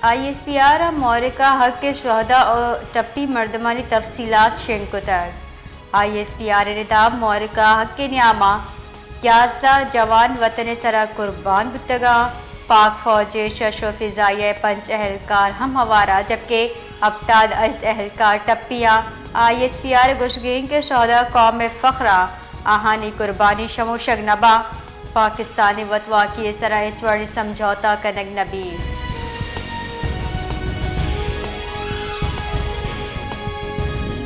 ISPR مورکہ حق کے شہداء اور ٹپی مردمانی تفصیلات شین کتر ISPR نظام مورکہ حق کے نیامہ 11 جوان وطن سرا قربان بتگا پاک فوج شش و فضائیہ 5 اہلکار ہم ہوارا جبکہ 78 اہلکار ٹپیاں ISPR گشگین کے شہداء قوم فخرہ آہانی قربانی شمو شگ نبا پاکستانی وطوا کی سرائے چوڑی سمجھوتا کنگ نبی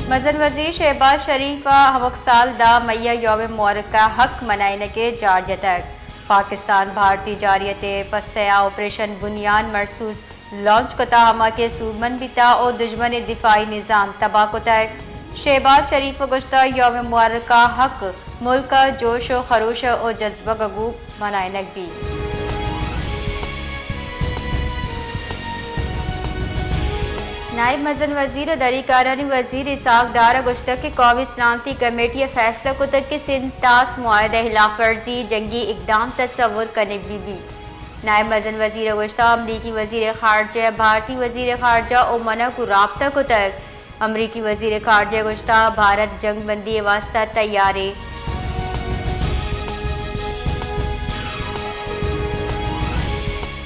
مزن وزیر شہباز شریف و ہمک سال دا میہ یوم مورکہ حق منائنے کے جارجتک پاکستان بھارتی جاریت پسیا آپریشن بنیان مرسوس لانچ کتا ہما کے سومن بیتا اور دشمن دفاعی نظام تباہ کتک شہباز شریف گشتہ یوم مورکہ حق ملک کا جوش و خروش اور جذبہ گگو منائنک بھی نائب مزن وزیر دری کارانی وزیر اسحاق ڈار گشتہ کی قومی سلامتی کمیٹی فیصلہ کتک کے سنتاس معاہدہ خلاف ورزی جنگی اقدام تصور کرنے بھی نائب مزن وزیر گشتہ امریکی وزیر خارجہ بھارتی وزیر خارجہ اومنا کو رابطہ کتک امریکی وزیر خارجہ گشتہ بھارت جنگ بندی واسطہ تیارے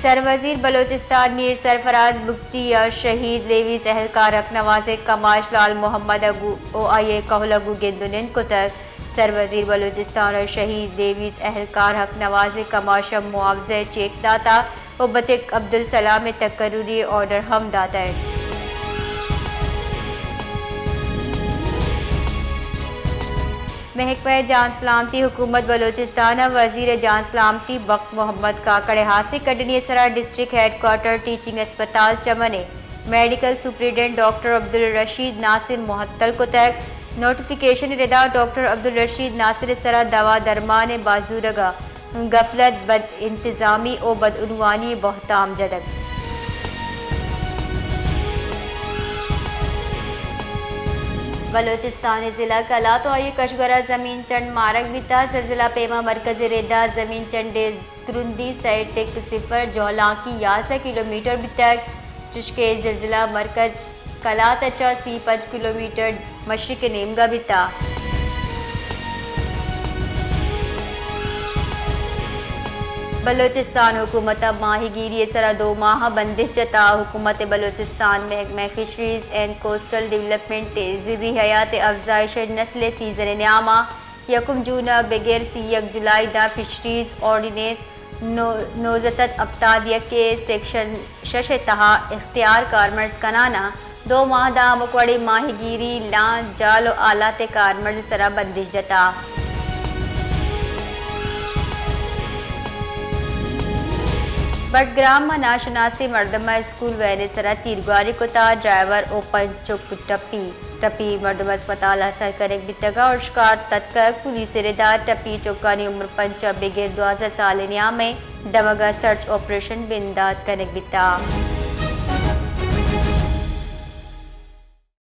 سروزیر بلوچستان میر سرفراز بگٹی یا شہید لیویز اہلکار حق نواز کماش لال محمد اگو او آئے کہل اگو گندنن کتک سروزیر بلوچستان اور شہید لیویز اہلکار حق نواز کماش معاوضہ چیک داتا او بچک عبدالسلام تقرری آرڈر ہم داتا ہے محکمہ جان سلامتی حکومت بلوچستان وزیر جان سلامتی بخت محمد کاکڑ ہاسے کڈنی سرا ڈسٹرکٹ ہیڈ کوارٹر ٹیچنگ اسپتال چمنے میڈیکل سپرنٹینڈنٹ ڈاکٹر عبدالرشید ناصر معطل کو تک نوٹیفیکیشن ردا ڈاکٹر عبدالرشید ناصر سرا دوا درمان بازورگا غفلت بد انتظامی و بدعنوانی بہتام جدک بلوچستان ضلع کلا تو آئی کشگرہ زمین چنڈ مارک بیتا زلزلہ پیما مرکز ریدہ زمین چنڈ گرندی سائٹ ٹک 0 جولاں کی 11 کلومیٹر بیتک چشکے زلزلہ مرکز کلا تچا 5 کلومیٹر مشرق نیمگا بیتا بلوچستان حکومت ماہی گیری سرا 2 ماہ بندش جتا حکومت بلوچستان محکمہ فشریز اینڈ کوسٹل ڈیولپمنٹ زرعی حیات افزائش نسل سیزن نیامہ 1 جون بغیر 1 جولائی دا فشریز آرڈیننس 99 ابتادیہ کے سیکشن 6 تہا اختیار کارمرز کنانا 2 ماہ دا مکوڑی ماہی گیری لان جال و آلات کارمرز سرا بندش جتا بٹگرام ناشناسی مردمہ اسکول وین سرا تیرگواری کتا ڈرائیور اوپن چک ٹپی مردمہ اسپتال حاصل کرک بیتگا اور شکار تتکک پولیس ردا ٹپی چوکانی عمر 5 بغیر 12 سال نیام میں دمگا سرچ آپریشن بنداد کرک بیتا